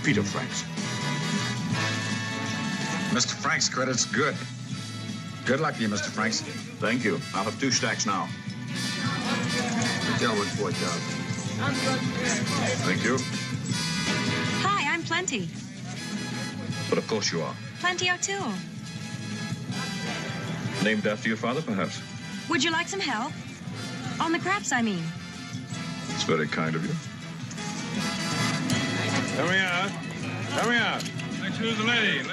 feet of Frank's. Mr. Frank's credit's good. Good luck to you, Mr. Franks. Thank you. I'll have 2 stacks now. The gentleman's for it, John. Thank you. Hi, I'm Plenty. But of course you are. Plenty O'Toole. Named after your father, perhaps? Would you like some help? On the craps, I mean. It's very kind of you. Come here. Come here. Next to the lady.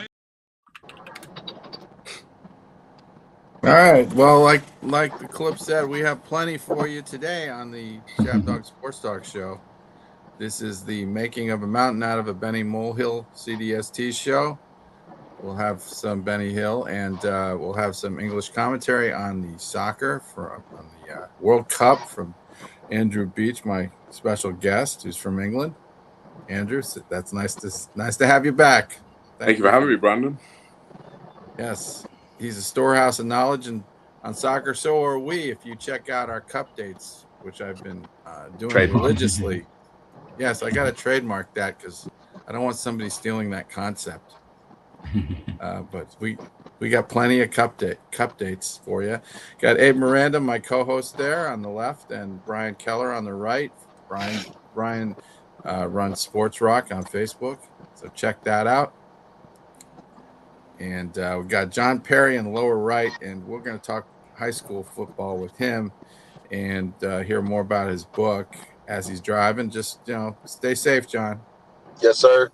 All right. Well, like the clip said, we have plenty for you today on the Chab Dog Sports Talk Show. This is the Making of a Mountain Out of a Benny Molehill CDST show. We'll have some Benny Hill, and we'll have some English commentary on the soccer on the World Cup from Andrew Beach, my special guest, who's from England. Andrew, that's nice to have you back. Thank you for having me, Brandon. Yes. He's a storehouse of knowledge on soccer. So are we. If you check out our cup dates, which I've been doing religiously. Yes, I got to trademark that because I don't want somebody stealing that concept. But we got plenty of cup dates for you. Got Abe Miranda, my co-host, there on the left, and Brian Keller on the right. Brian runs Sports Rock on Facebook, so check that out. And we got John Perry in the lower right, and we're going to talk high school football with him and hear more about his book as he's driving. Just, stay safe, John. Yes, sir.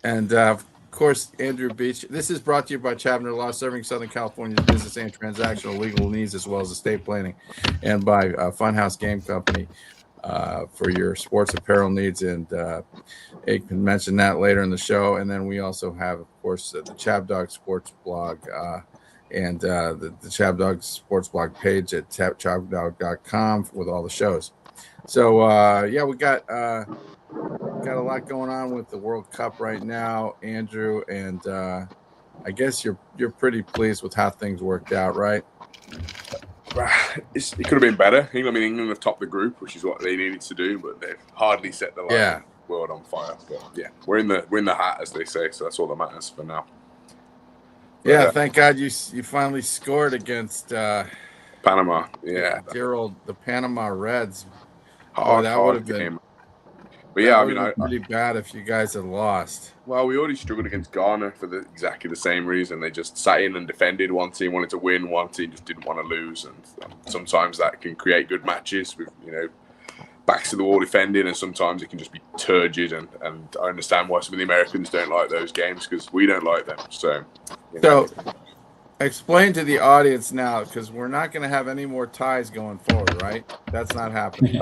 And, of course, Andrew Beach. This is brought to you by Chavner Law, serving Southern California's business and transactional legal needs, as well as estate planning, and by Funhouse Game Company. For your sports apparel needs, and Ake can mention that later in the show. And then we also have, of course, the Chab Dog Sports blog and the Chab Dog Sports blog page at chabdog.com with all the shows. So we got a lot going on with the World Cup right now, Andrew, and I guess you're pretty pleased with how things worked out, right? It could have been better. England have topped the group, which is what they needed to do, but they've hardly set the world on fire. But yeah, we're in the hat, as they say, so that's all that matters for now. Yeah, thank God you finally scored against Panama. Yeah, the Panama Reds. That would have been. But yeah, pretty bad if you guys had lost. Well, we already struggled against Ghana for exactly the same reason. They just sat in and defended. One team wanted to win, one team just didn't want to lose, and sometimes that can create good matches with backs to the wall defending, and sometimes it can just be turgid. And I understand why some of the Americans don't like those games because we don't like them. So explain to the audience now, because we're not going to have any more ties going forward, right? That's not happening.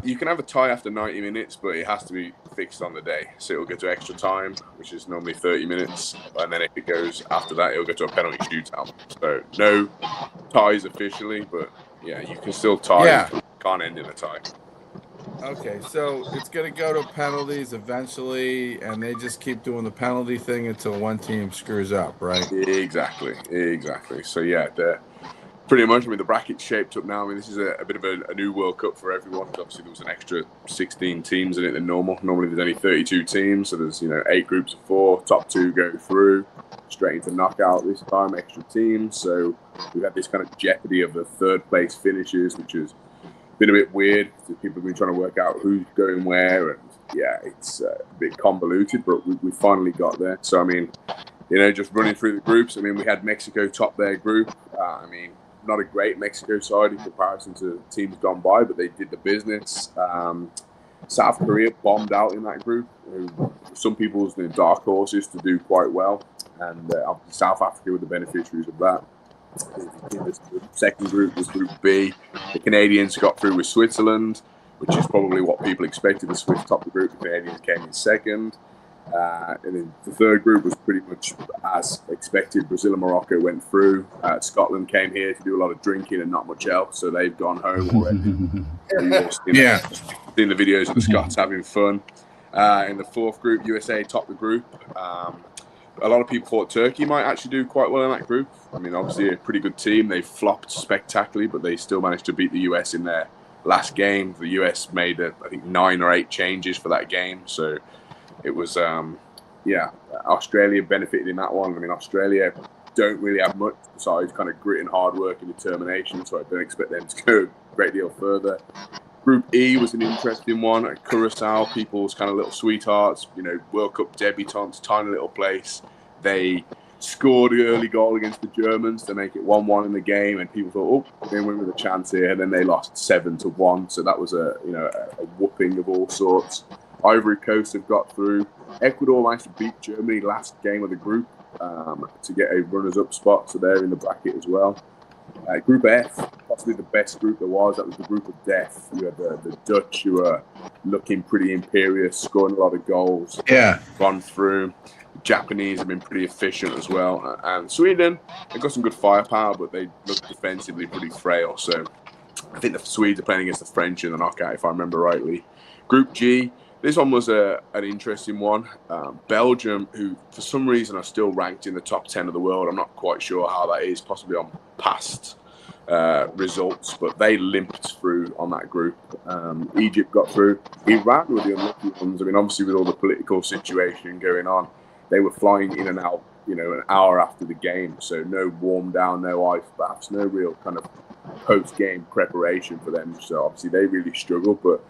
You can have a tie after 90 minutes, but it has to be fixed on the day. So it'll go to extra time, which is normally 30 minutes. And then if it goes after that, it'll go to a penalty shootout. So no ties officially, but yeah, you can still tie. Yeah. You can't end in a tie. Okay, so it's going to go to penalties eventually, and they just keep doing the penalty thing until one team screws up, right? Exactly. So yeah, pretty much. The bracket's shaped up now. This is a bit of a new World Cup for everyone. Obviously, there was an extra 16 teams in it than normal. Normally, there's only 32 teams, so there's 8 groups of 4. Top 2 go through straight into knockout this time. Extra teams, so we've had this kind of jeopardy of the third place finishes, which has been a bit weird. People have been trying to work out who's going where, and yeah, it's a bit convoluted, but we finally got there. So just running through the groups. We had Mexico top their group. Not a great Mexico side in comparison to teams gone by, but they did the business. South Korea bombed out in that group. Some people's dark horses to do quite well, and obviously South Africa were the beneficiaries of that. The second group was Group B. The Canadians got through with Switzerland, which is probably what people expected. The Swiss topped the group. The Canadians came in second. And then the third group was pretty much as expected. Brazil and Morocco went through. Scotland came here to do a lot of drinking and not much else, so they've gone home already. Seen the videos of the Scots having fun. In the fourth group, USA topped the group. A lot of people thought Turkey might actually do quite well in that group. Obviously a pretty good team. They flopped spectacularly, but they still managed to beat the US in their last game. The US made, I think, 9 or 8 changes for that game. So It was, Australia benefited in that one. I mean, Australia don't really have much besides kind of grit and hard work and determination, so I don't expect them to go a great deal further. Group E was an interesting one. Curacao, people's kind of little sweethearts, World Cup debutantes, tiny little place. They scored the early goal against the Germans to make it 1-1 in the game, and people thought, oh, they win with a chance here, and then they lost 7-1. So that was a whooping of all sorts. Ivory Coast have got through. Ecuador managed to beat Germany last game of the group to get a runners-up spot, so they're in the bracket as well. Group F, possibly the best group there was. That was the group of death. You had the Dutch, who were looking pretty imperious, scoring a lot of goals. Yeah. Gone through. The Japanese have been pretty efficient as well. And Sweden, they've got some good firepower, but they look defensively pretty frail. So I think the Swedes are playing against the French in the knockout, if I remember rightly. Group G, this one was an interesting one. Belgium, who for some reason are still ranked in the top 10 of the world. I'm not quite sure how that is, possibly on past results, but they limped through on that group. Egypt got through. Iran were the unlucky ones. I mean, obviously with all the political situation going on, they were flying in and out, an hour after the game. So no warm down, no ice baths, no real kind of post-game preparation for them. So obviously they really struggled, but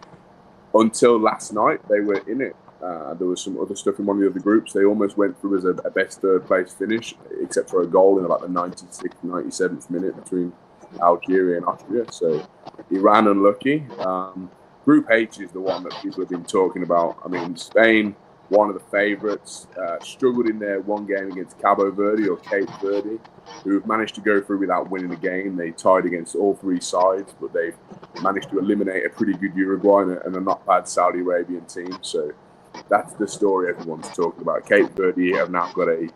until last night, they were in it. There was some other stuff in one of the other groups. They almost went through as a best third-place finish, except for a goal in about the 96th, 97th minute between Algeria and Austria. So Iran unlucky. Group H is the one that people have been talking about. I mean, Spain, one of the favourites, struggled in their one game against Cabo Verde or Cape Verde, who have managed to go through without winning a game. They tied against all three sides, but they've managed to eliminate a pretty good Uruguay and a not bad Saudi Arabian team. So that's the story everyone's talking about. Cape Verde have now got a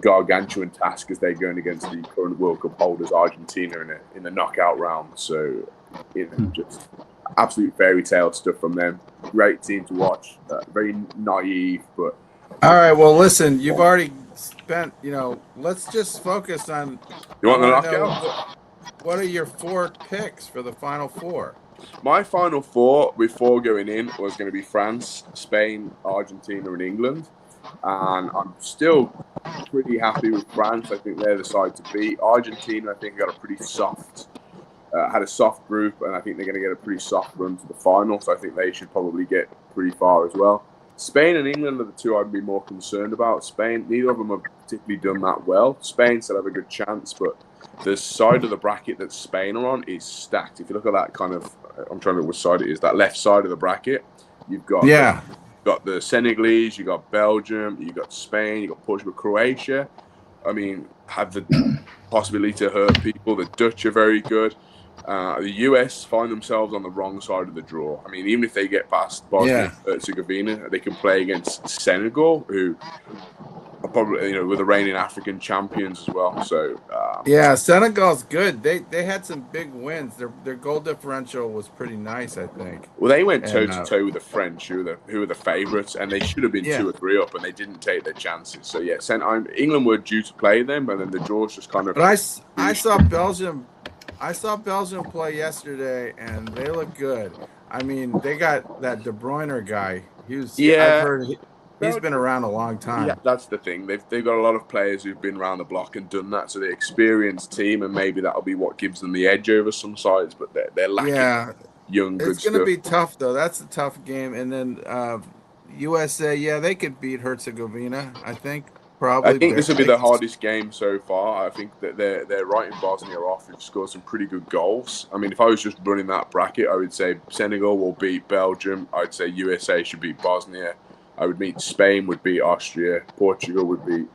gargantuan task as they're going against the current World Cup holders, Argentina, in the knockout round. So just absolute fairy tale stuff from them. Great team to watch. Very naive, but all right. Well, listen, you've already spent. Let's just focus on. You want the knockout? What are your 4 picks for the Final Four? My Final Four before going in was going to be France, Spain, Argentina, and England. And I'm still pretty happy with France. I think they're the side to beat. Argentina, I think, got a pretty soft. Had a soft group, and I think they're going to get a pretty soft run to the final, so I think they should probably get pretty far as well. Spain and England are the two I'd be more concerned about. Spain, neither of them have particularly done that well. Spain still have a good chance, but the side of the bracket that Spain are on is stacked. If you look at that kind of, I'm trying to think which side it is, that left side of the bracket, you've got the Senegalese, you've got Belgium, you've got Spain, you've got Portugal, Croatia. I mean, have the possibility to hurt people. The Dutch are very good. The US find themselves on the wrong side of the draw. I mean, even if they get past Bosnia and Herzegovina, they can play against Senegal, who are probably, with the reigning African champions as well. So Senegal's good. They had some big wins. Their goal differential was pretty nice, I think. Well, they went toe to toe with the French, who were the favourites, and they should have been 2 or 3 up, and they didn't take their chances. So England were due to play them, and then the draws just kind of. But I saw Belgium. I saw Belgium play yesterday, and they look good. I mean, they got that De Bruyne guy. I've heard he's been around a long time. Yeah, that's the thing. They've got a lot of players who've been around the block and done that, so they're experienced team, and maybe that'll be what gives them the edge over some sides. But they're lacking young good stuff. It's going to be tough though. That's a tough game, and then USA. They could beat Herzegovina. I think. Probably. I think this will be the hardest game so far. I think that they're writing Bosnia off. They've scored some pretty good goals. I mean, if I was just running that bracket, I would say Senegal will beat Belgium. I'd say USA should beat Bosnia. I would meet Spain would beat Austria. Portugal would beat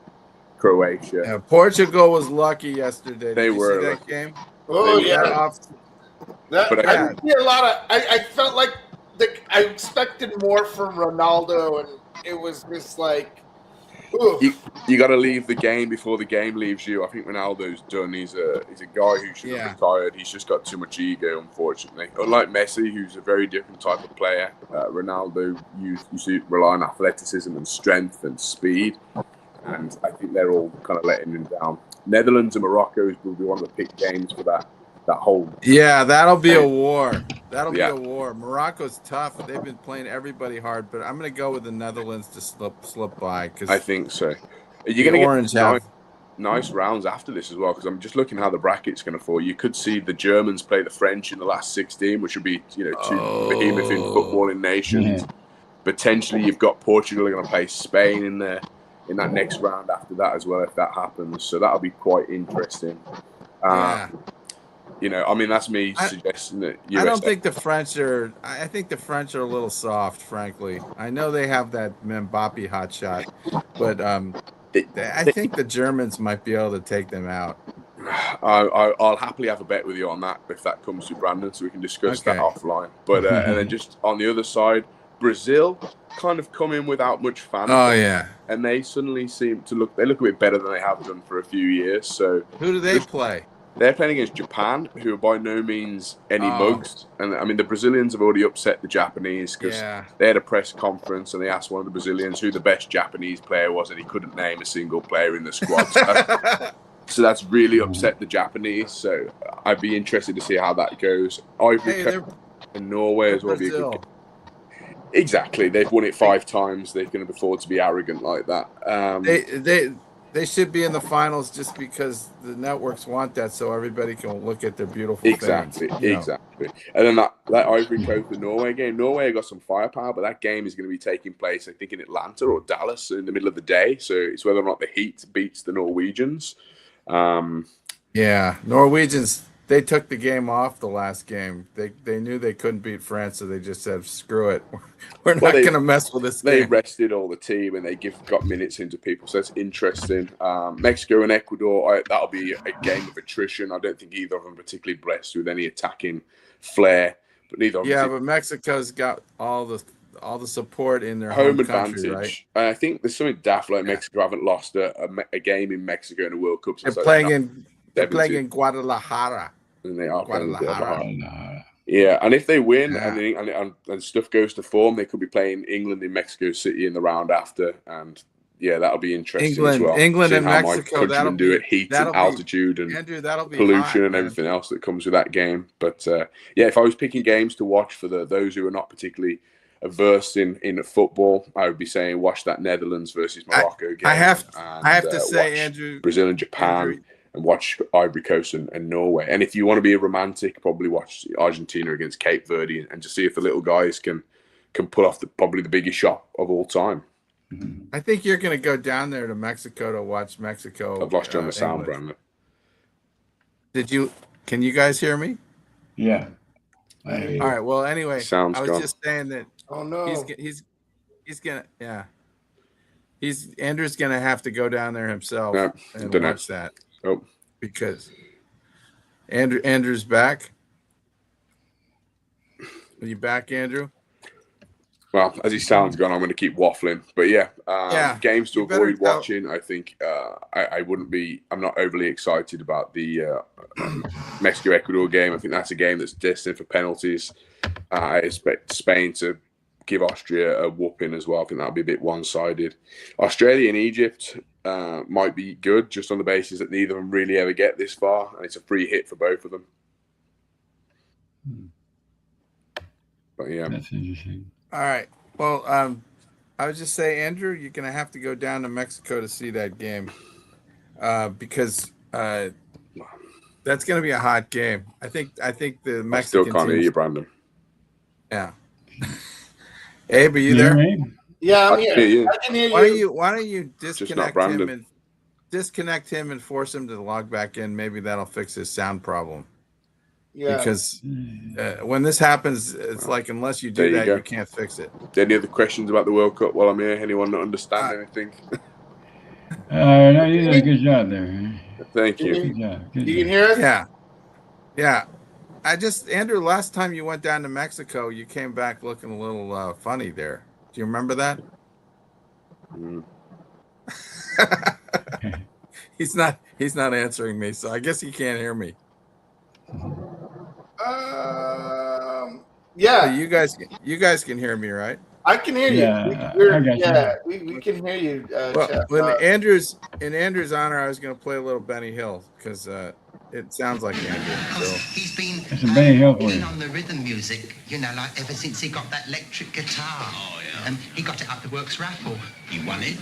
Croatia. Yeah, Portugal was lucky yesterday. They were see that game. Oh yeah. But I didn't see a lot of. I felt like I expected more from Ronaldo, and it was just like. You got to leave the game before the game leaves you. I think Ronaldo's done. He's a guy who should have retired. He's just got too much ego, unfortunately. Unlike Messi, who's a very different type of player, Ronaldo used to rely on athleticism and strength and speed, and I think they're all kind of letting him down. Netherlands and Morocco will be one of the pick games for that that whole. Yeah, that'll be a war. That'll Yeah. be a war. Morocco's tough. They've been playing everybody hard, but I'm going to go with the Netherlands to slip by because I think so. You're the going to Orange get have. nice rounds after this as well, because I'm just looking how the bracket's going to fall. You could see the Germans play the French in the last 16, which would be, two behemoth in footballing nations. Yeah. Potentially, you've got Portugal are going to play Spain in that next round after that as well, if that happens. So that'll be quite interesting. Yeah. That's me suggesting that USA. I don't think the French are. I think the French are a little soft, frankly. I know they have that Mbappe hot shot, but I think the Germans might be able to take them out. I'll happily have a bet with you on that if that comes to Brandon, so we can discuss that offline. But and then just on the other side, Brazil kind of come in without much fans. Oh yeah, and they suddenly seem to look a bit better than they have done for a few years. So who do they play? They're playing against Japan, who are by no means any mugs. And I mean, the Brazilians have already upset the Japanese because they had a press conference and they asked one of the Brazilians who the best Japanese player was, and he couldn't name a single player in the squad. So that's really upset the Japanese. So I'd be interested to see how that goes. Ivory Coast and Norway as well. Be a good. Exactly, they've won it 5 times. They can afford to be arrogant like that. They should be in the finals just because the networks want that, so everybody can look at their beautiful exactly. Fans, Exactly. And then that Ivory Coast and Norway game. Norway got some firepower, but that game is going to be taking place, I think, in Atlanta or Dallas in the middle of the day. So it's whether or not the Heat beats the Norwegians. Norwegians. They took the game off the last game. They knew they couldn't beat France, so they just said, "Screw it, we're not going to mess with this." They game. rested all the team and they got minutes into people, so that's interesting. Mexico and Ecuador, that'll be a game of attrition. I don't think either of them particularly blessed with any attacking flair, but neither. But Mexico's got all the support in their home advantage, country, right? I think there's something daft like Mexico haven't lost a game in Mexico in a World Cup. They're playing in Guadalajara. And they are and if they win and stuff goes to form, they could be playing England in Mexico City in the round after, and that'll be interesting as well. England seeing and how Mexico, that'll do it, heat and altitude and Andrew, pollution hot, and everything else that comes with that game. But if I was picking games to watch for those who are not particularly averse in football, I would be saying watch that Netherlands versus Morocco game. I have to say, Andrew, Brazil and Japan. And watch Ivory Coast and Norway. And if you want to be a romantic, probably watch Argentina against Cape Verde and just see if the little guys can pull off probably the biggest shot of all time. I think you're going to go down there to Mexico to watch Mexico. I've lost you on the sound, Brandon. Can you guys hear me? Yeah. All right. Well, anyway, I was just saying that. Oh no. He's gonna Andrew's gonna have to go down there himself and watch that. Oh, because Andrew's back. Are you back, Andrew? Well, as he sounds gone, I'm going to keep waffling. But games to avoid watching. I think I'm not overly excited about the Mexico-Ecuador game. I think that's a game that's destined for penalties. I expect Spain to give Austria a whooping as well. I think that'll be a bit one-sided. Australia and Egypt might be good just on the basis that neither of them really ever get this far, and it's a free hit for both of them. But that's interesting. All right. Well, I would just say, Andrew, you're going to have to go down to Mexico to see that game because that's going to be a hot game. I think the Mexican I still can't hear you, Brandon. Yeah. Abe, are you there? Yeah, I'm here. I can hear you. Why don't you disconnect him and force him to log back in? Maybe that'll fix his sound problem. Yeah. Because when this happens, it's like unless you do you can't fix it. Any other questions about the World Cup while I'm here? Anyone not understand anything? No, you did a good job there. Thank you. Good job. You can hear us? Yeah. Andrew, last time you went down to Mexico, you came back looking a little funny there. Do you remember that? He's not answering me, so I guess he can't hear me. Yeah. You guys can hear me, right? I can hear you. We can hear you. In Andrew's honor, I was going to play a little Benny Hill because It sounds like Andrew. So He's been That's a Molehill for in you. on the rhythm music, like ever since he got that electric guitar. Oh, yeah. He got it up the works raffle. You won it?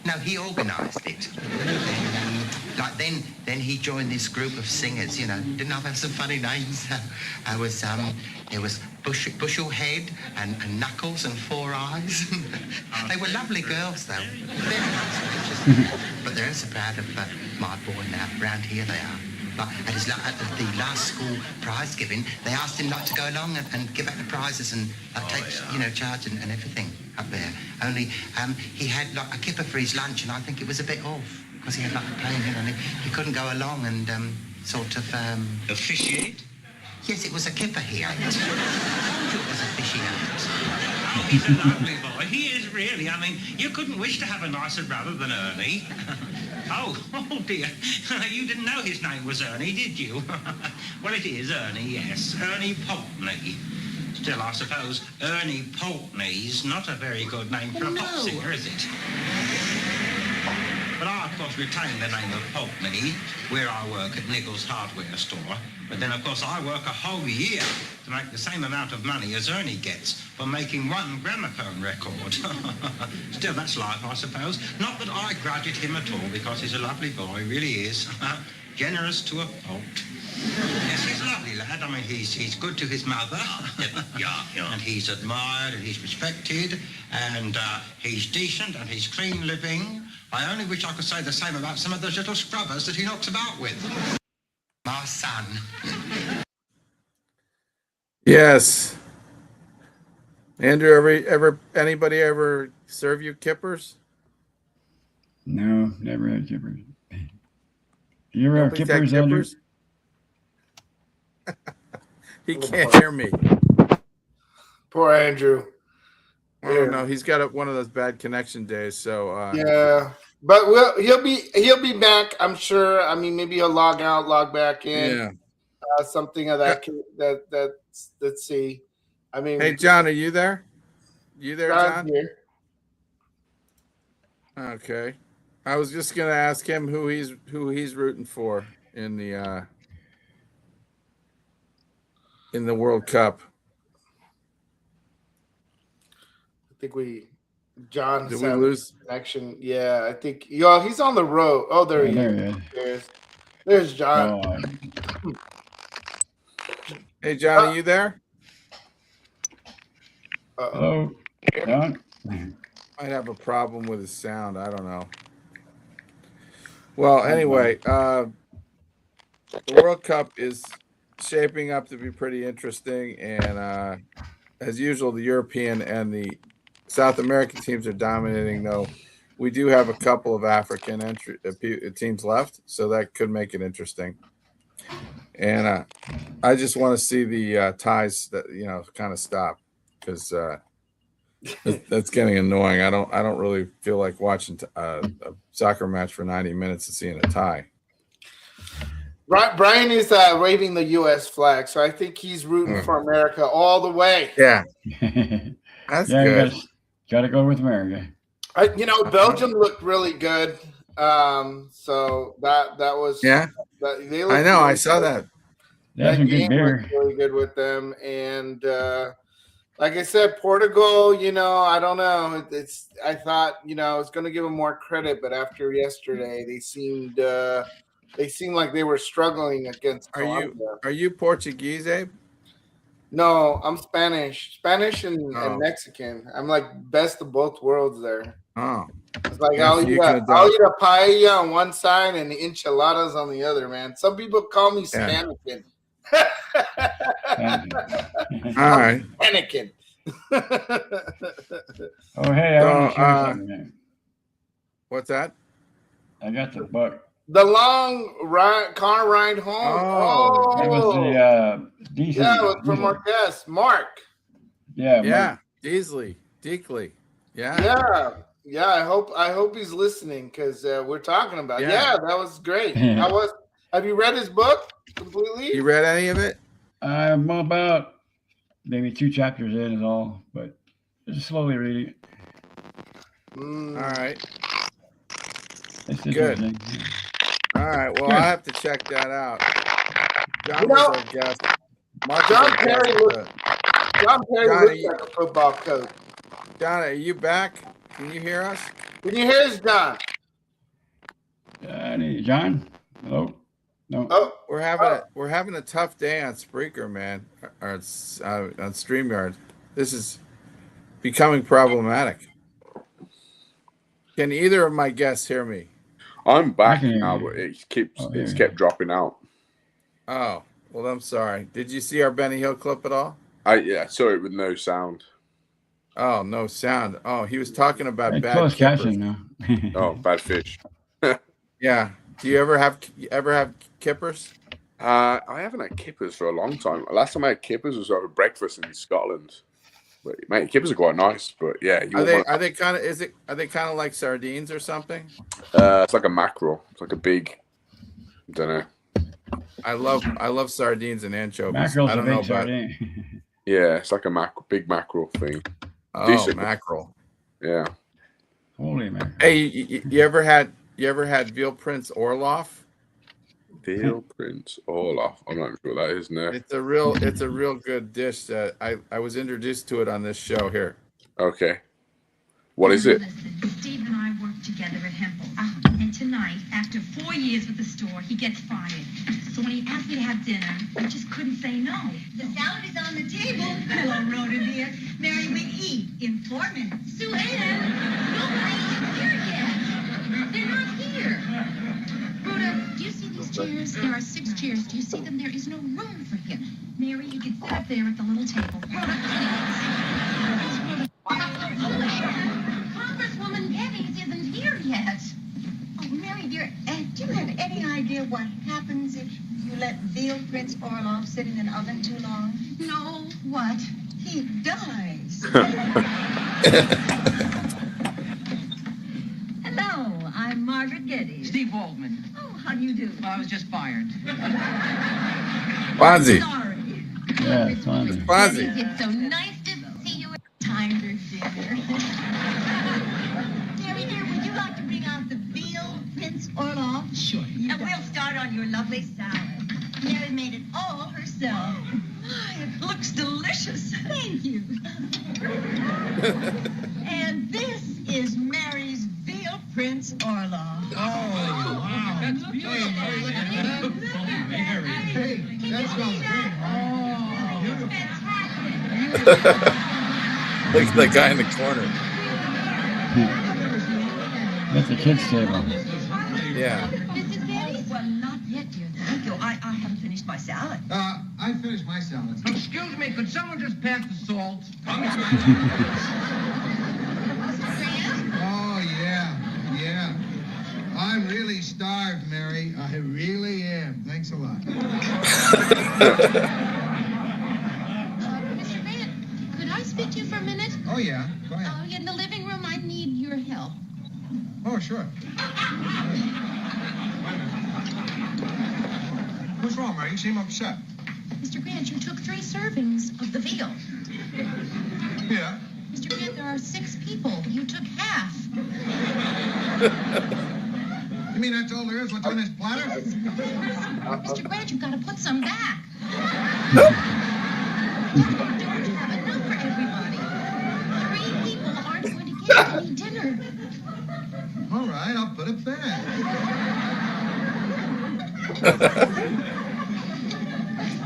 No, he organised it. Then he joined this group of singers, Didn't I have some funny names? I was, there was Bushel Head and Knuckles and Four Eyes. They were lovely girls, though. Very nice pictures. But they're so proud of my boy now. Round here they are. At the last school prize giving, they asked him to go along and give out the prizes and take charge and everything up there. Only he had a kipper for his lunch, and I think it was a bit off because he had a plane, and he couldn't go along and officiate. Yes, it was a kipper he ate. I told you it was officiate. Oh, he's a lovely boy. He is really. I mean, you couldn't wish to have a nicer brother than Ernie. Oh dear. You didn't know his name was Ernie, did you? Well, it is Ernie, yes. Ernie Pulteney. Still, I suppose Ernie Pulteney's not a very good name for a pop singer, is it? But I, of course, retain the name of Pulteney where I work at Nichols' hardware store. But then, of course, I work a whole year to make the same amount of money as Ernie gets for making one gramophone record. Still, that's life, I suppose. Not that I grudge it him at all, because he's a lovely boy, he really is. Generous to a fault. Yes, he's a lovely lad. I mean, he's good to his mother. Yeah. And he's admired and he's respected. And he's decent and he's clean living. I only wish I could say the same about some of those little scrubbers that he knocks about with. My son. yes. Andrew, anybody ever serve you kippers? No, never had kippers. You ever have Nobody's had kippers, Andrew? kippers? He can't hear me. Poor Andrew. Oh no, he's got one of those bad connection days. So yeah, but he'll be back. I'm sure. I mean, maybe he'll log out, log back in. Yeah, something of that. Let's see. I mean, hey John, are you there? You there, John? Here. Okay, I was just gonna ask him who he's rooting for in the World Cup. I think John. Did we lose connection? Yeah, I think. He's on the road. Oh, there he is. There's John. Hey, John, are you there? Hello, John. Might have a problem with his sound. I don't know. Well, anyway, the World Cup is shaping up to be pretty interesting, and as usual, the European and the South American teams are dominating. Though we do have a couple of African teams left, so that could make it interesting. And I just want to see the ties that kind of stop, because that's getting annoying. I don't really feel like watching a soccer match for 90 minutes and seeing a tie. Brian is waving the U.S. flag, so I think he's rooting for America all the way. Yeah, that's good. Got to go with America. Belgium looked really good. So that was I know. I saw that. That's a good beer. Really good with them, and like I said, Portugal. I don't know. I thought I was going to give them more credit, but after yesterday, they seemed like they were struggling against Colombia. Are you Portuguese, Abe? No, I'm Spanish and Mexican. I'm like best of both worlds there. Oh, it's like I'll eat a paella on one side and the enchiladas on the other, man. Some people call me Spanican. All right. Anakin. Oh, hey, I want to share something, man. What's that? I got the book. The long car ride home. Oh, that was the it was from our guest, Mark. Yeah. Deasley. Yeah. I hope he's listening, because we're talking about. Yeah, that was great. Have you read his book completely? You read any of it? I'm about maybe 2 chapters in is all, but just slowly reading it. All right. It's good. All right. Well, I have to check that out. John was our guest. Mark John was our Perry guest. looks like a football coach. John, are you back? Can you hear us? Can you hear us, John? John? Hello? No. Oh, we're having a tough day on Spreaker, man, or on StreamYard. This is becoming problematic. Can either of my guests hear me? I'm back now, but it's kept dropping out. Oh, well, I'm sorry. Did you see our Benny Hill clip at all? I saw it with no sound. Oh, no sound. Oh, he was talking about bad closed kippers. caption now. Oh, bad fish. Yeah. Do you ever have kippers? I haven't had kippers for a long time. Last time I had kippers was over breakfast in Scotland. But mate, kippers are quite nice. But yeah, Are they kind of like sardines or something? It's like a mackerel. It's like a big. I don't know. I love sardines and anchovies. Mackerel's I don't a big know about. sardine. Yeah, it's like a big mackerel thing. Oh, decent. mackerel. Yeah. Holy mackerel. Hey, you ever had veal Prince Orloff? Veal Prince Orloff. I'm not sure what that is now. It's a real good dish that I was introduced to it on this show here. Okay. What is it? Steve and I work together at Hempel. And tonight, after 4 years with the store, he gets fired. So when he asked me to have dinner, I just couldn't say no. The salad is on the table. Hello, Rhoda, dear. Mary, we eat in 4 minutes. Sue Ann, nobody's here yet. They're not here. Rhoda, do you see these chairs? There are 6 chairs. Do you see them? There is no room for him. Mary, you can sit up there at the little table. Rhoda, please. Congresswoman Pennies isn't here yet. Oh, Mary, dear, do you have any idea what happens if you let veal Prince Orloff sit in an oven too long? No, what? He dies. Hello, I'm Margaret Getty. Steve Waldman. Oh, how do you do? I was just fired. Fonzie. Sorry. Yeah, it's Fonzie. Fonzie. It's so nice to see you at time for dinner. Mary, dear, would you like to bring out the veal Prince Orloff? Sure. And we'll start on your lovely salad. Mary made it all herself. It looks delicious. Thank you. And this is Mary's veal Prince Orloff. Oh, wow. That's beautiful. Mary, look at that. Oh, Mary. Hey, that smells great. Look at that guy in the corner. That's the kids' table. Yeah. Mrs. Getty? Well, not yet, dear. Thank you. I haven't finished my salad. I finished my salad. Excuse me, could someone just pass the salt? Oh, yeah. I'm really starved, Mary. I really am. Thanks a lot. Mr. Grant, could I speak to you for a minute? Oh, yeah. Go ahead. In the living room, I need your help. Oh, sure. What's wrong, Mary? You seem upset. Mr. Grant, you took 3 servings of the veal. Yeah. Mr. Grant, there are 6 people. You took half. You mean that's all there is? What's on this platter? Mr. Grant, you've got to put some back. Don't have enough for everybody. 3 people aren't going to get any dinner. All right, I'll put it back.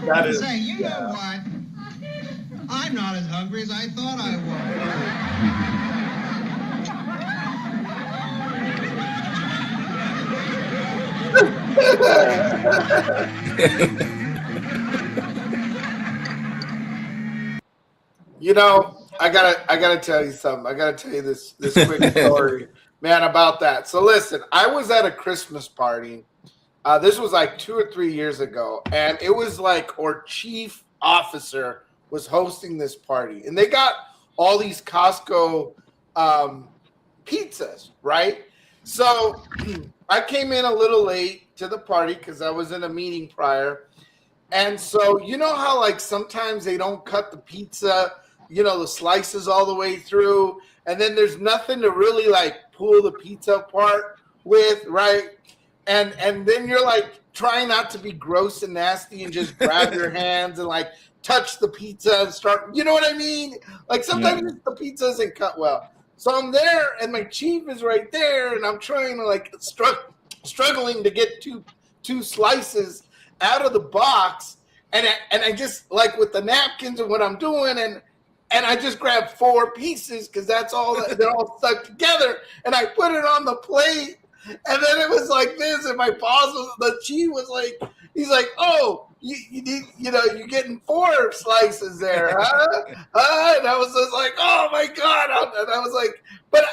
That is. Say, you know what? I'm not as hungry as I thought I You know, I gotta tell you something. I gotta tell you this quick story, man, about that. So listen, I was at a Christmas party. This was like 2 or 3 years ago, and it was like our chief officer was hosting this party, and they got all these Costco pizzas, right? So I came in a little late to the party because I was in a meeting prior. And so, you know how like sometimes they don't cut the pizza, the slices all the way through, and then there's nothing to really like pull the pizza apart with, right? and then you're like trying not to be gross and nasty and just grab your hands and like touch the pizza and start, you know what I mean? Like sometimes the pizza isn't cut well. So I'm there and my chief is right there and I'm trying to like struggling to get two slices out of the box, and I just like with the napkins and what I'm doing, and I just grabbed 4 pieces because that's all they're all stuck together, and I put it on the plate, and then it was like this, and my boss the chief was like, he's like, oh, you need, you're getting 4 slices there, huh? And I was just like, oh my god, and I was like, but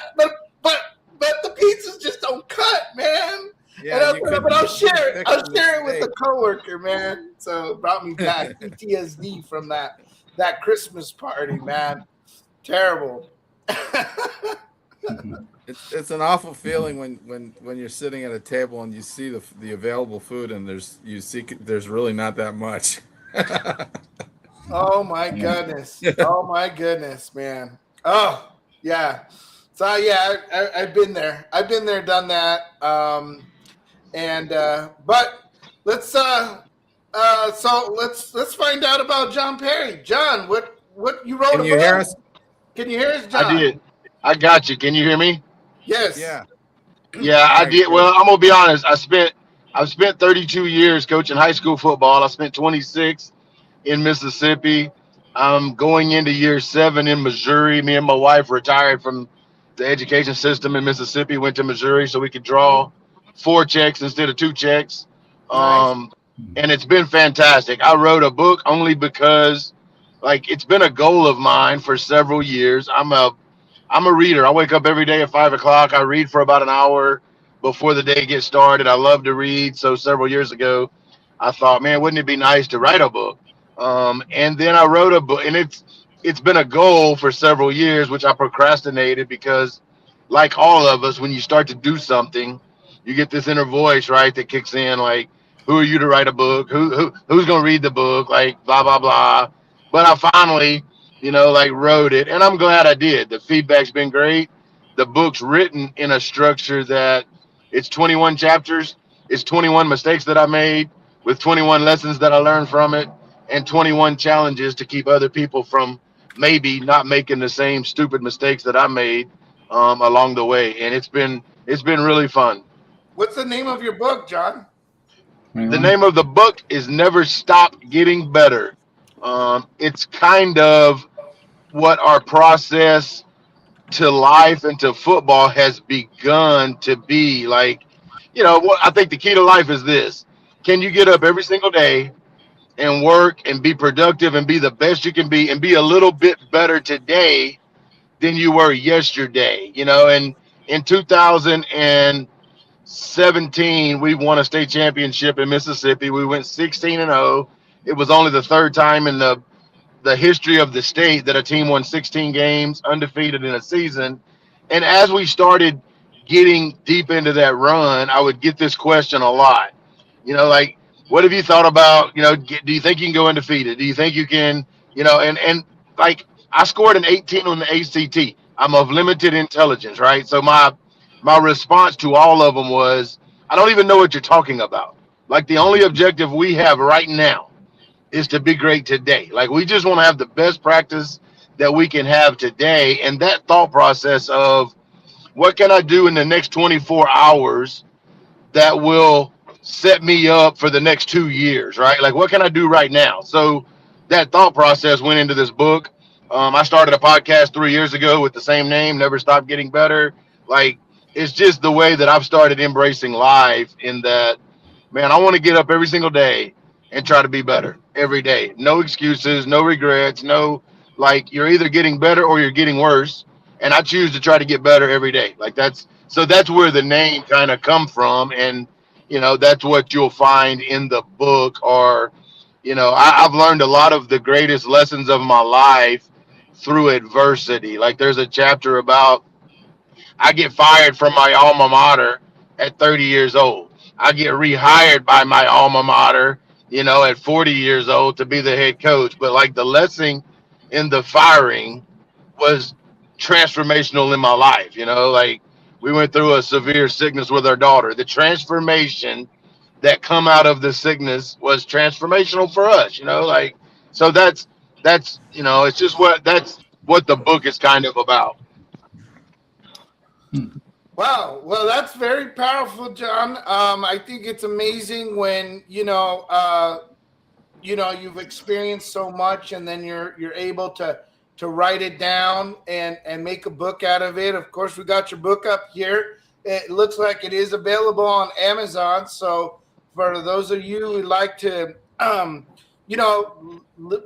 the pizzas just don't cut, man. Yeah, but I'll share it. I'll share it with a coworker, man. So it brought me back PTSD from that Christmas party, man. Terrible. It's an awful feeling when you're sitting at a table and you see the available food and there's really not that much. Oh my goodness. Oh my goodness, man. Oh yeah. So yeah, I've been there. I've been there, done that. But let's find out about John Perry. John, what you wrote about? Can you hear us? Can you hear us, John? I did. I got you. Can you hear me? Yes. Yeah. Yeah, I did. Well, I'm gonna be honest. I've spent 32 years coaching high school football. I spent 26 in Mississippi. I'm going into year 7 in Missouri. Me and my wife retired from the education system in Mississippi, went to Missouri so we could draw 4 checks instead of 2 checks. And it's been fantastic. I wrote a book only because like it's been a goal of mine for several years. I'm a reader. I wake up every day at 5 o'clock. I read for about an hour before the day gets started. I love to read. So several years ago, I thought, man, wouldn't it be nice to write a book? And then I wrote a book, and it's been a goal for several years, which I procrastinated because, like all of us, when you start to do something, you get this inner voice, right, that kicks in, like, who are you to write a book? Who's gonna read the book? Like, blah blah blah. But I finally, like wrote it, and I'm glad I did. The feedback's been great. The book's written in a structure that it's 21 chapters. It's 21 mistakes that I made with 21 lessons that I learned from it, and 21 challenges to keep other people from maybe not making the same stupid mistakes that I made along the way. And it's been really fun. What's the name of your book, John? The name of the book is Never Stop Getting Better. It's kind of what our process to life and to football has begun to be. Like, I think the key to life is this. Can you get up every single day and work and be productive and be the best you can be and be a little bit better today than you were yesterday? And in 2017, we won a state championship in Mississippi. We went 16-0. It was only the 3rd time in the history of the state that a team won 16 games undefeated in a season. And as we started getting deep into that run, I would get this question a lot. Like, what have you thought about, do you think you can go undefeated? Do you think you can, and like I scored an 18 on the ACT. I'm of limited intelligence, right? So my response to all of them was, I don't even know what you're talking about. Like, the only objective we have right now is to be great today. Like, we just want to have the best practice that we can have today. And that thought process of what can I do in the next 24 hours that will set me up for the next 2 years, right? Like, what can I do right now? So that thought process went into this book. I started a podcast 3 years ago with the same name, Never Stop Getting Better. Like, it's just the way that I've started embracing life, in that, man, I want to get up every single day and try to be better every day. No excuses, no regrets, no, like, you're either getting better or you're getting worse. And I choose to try to get better every day. Like, that's where the name kind of come from. And, that's what you'll find in the book. Or, I've learned a lot of the greatest lessons of my life through adversity. Like, there's a chapter about, I get fired from my alma mater at 30 years old. I get rehired by my alma mater, at 40 years old to be the head coach. But like, the lesson in the firing was transformational in my life. Like, We went through a severe sickness with our daughter. The transformation that come out of the sickness was transformational for us, like, so that's it's just that's what the book is kind of about. Wow. Well, that's very powerful, John. I think it's amazing when you've experienced so much, and then you're able to write it down and make a book out of it. Of course, we got your book up here. It looks like it is available on Amazon. So for those of you who like to,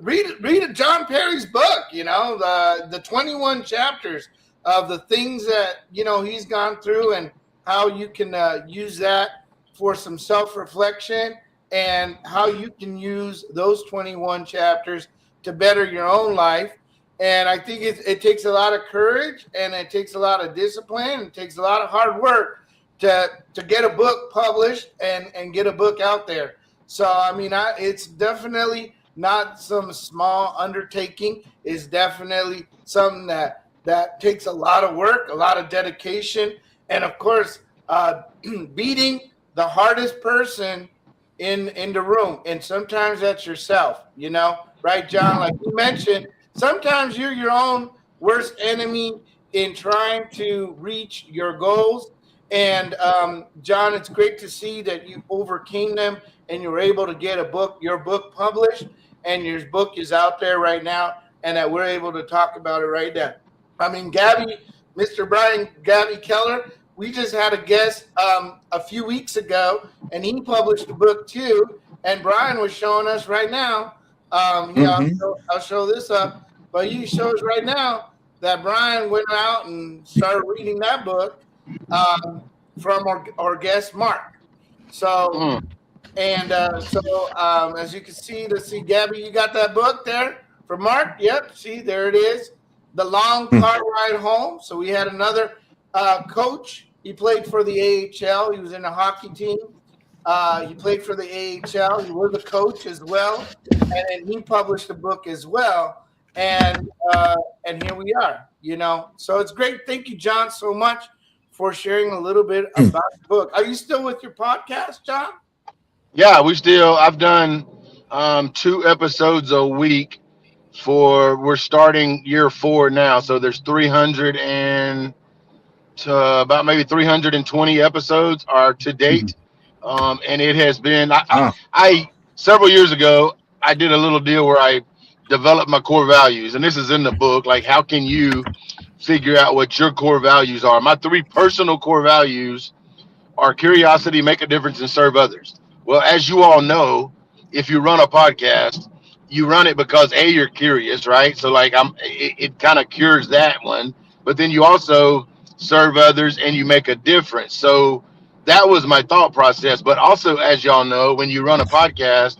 read John Perry's book. The 21 chapters of the things that he's gone through, and how you can use that for some self-reflection, and how you can use those 21 chapters to better your own life. And I think it takes a lot of courage, and it takes a lot of discipline, and it takes a lot of hard work to get a book published and get a book out there. So, I mean, it's definitely not some small undertaking. It's definitely something that takes a lot of work, a lot of dedication, and of course, beating the hardest person in the room. And sometimes that's yourself, right, John? Like you mentioned, sometimes you're your own worst enemy in trying to reach your goals. And John, it's great to see that you overcame them and you're able to get your book published, and your book is out there right now, and that we're able to talk about it right now. I mean, Mr. Brian Gabby Keller, we just had a guest a few weeks ago, and he published a book too. And Brian was showing us right now. I'll show this up, but he shows right now that Brian went out and started reading that book from our guest Mark. So, as you can see, Gabby, you got that book there for Mark. Yep, see, there it is. The Long Car Ride Home. So we had another coach. He played for the AHL. He was in a hockey team. He played for the AHL. He was a coach as well, and then he published a book as well. And here we are. So it's great. Thank you, John, so much for sharing a little bit about the book. Are you still with your podcast, John? Yeah, I've done 2 episodes a week we're starting year 4 now. So there's 300 and about maybe 320 episodes are to date. And it has been, I several years ago, I did a little deal where I developed my core values, and this is in the book. Like, how can you figure out what your core values are? My 3 personal core values are curiosity, make a difference, and serve others. Well, as you all know, if you run a podcast, you run it because you're curious, right? So like it kind of cures that one, but then you also serve others and you make a difference. So that was my thought process. But also, as y'all know, when you run a podcast,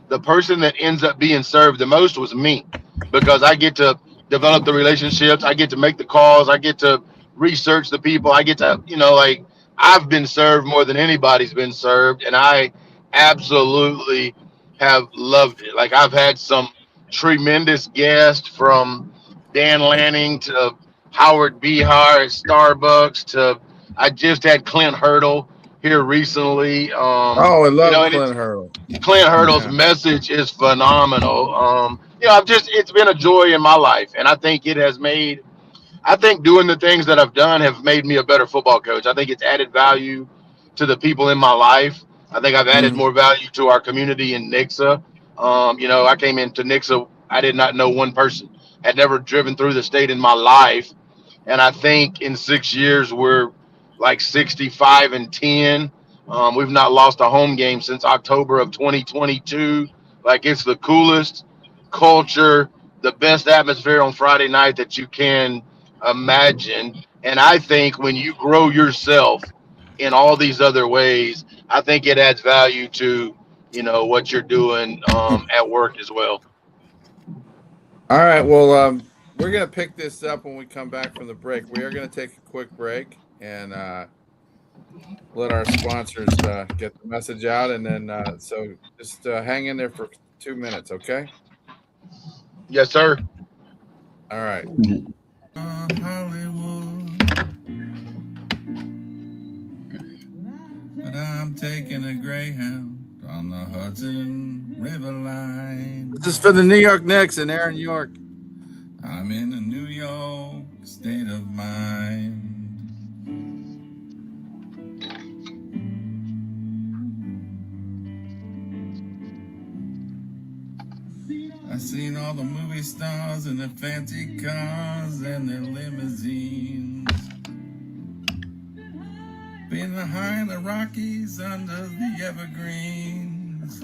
the person that ends up being served the most was me, because I get to develop the relationships, I get to make the calls, I get to research the people, I get to, like, I've been served more than anybody's been served, and I absolutely have loved it. Like, I've had some tremendous guests, from Dan Lanning to Howard Behar at Starbucks to I just had Clint Hurdle here recently. I love Clint Hurdle. Clint Hurdle's message is phenomenal. It's been a joy in my life, and I think doing the things that I've done have made me a better football coach. I think it's added value to the people in my life. I think I've added more value to our community in Nixa. I came into Nixa, I did not know one person, had never driven through the state in my life. And I think in 6 years, we're like 65-10. We've not lost a home game since October of 2022. Like, it's the coolest culture, the best atmosphere on Friday night that you can imagine. And I think when you grow yourself in all these other ways, I think it adds value to, what you're doing at work as well. All right. Well, we're going to pick this up when we come back from the break. We are going to take a quick break and let our sponsors get the message out. And then, so just hang in there for 2 minutes. Okay. Yes, sir. All right. I'm taking a Greyhound on the Hudson River line. This is for the New York Knicks and Aaron York. I'm in a New York state of mind. I seen all the movie stars in their fancy cars and their limousines. Been high in the Rockies under the evergreens.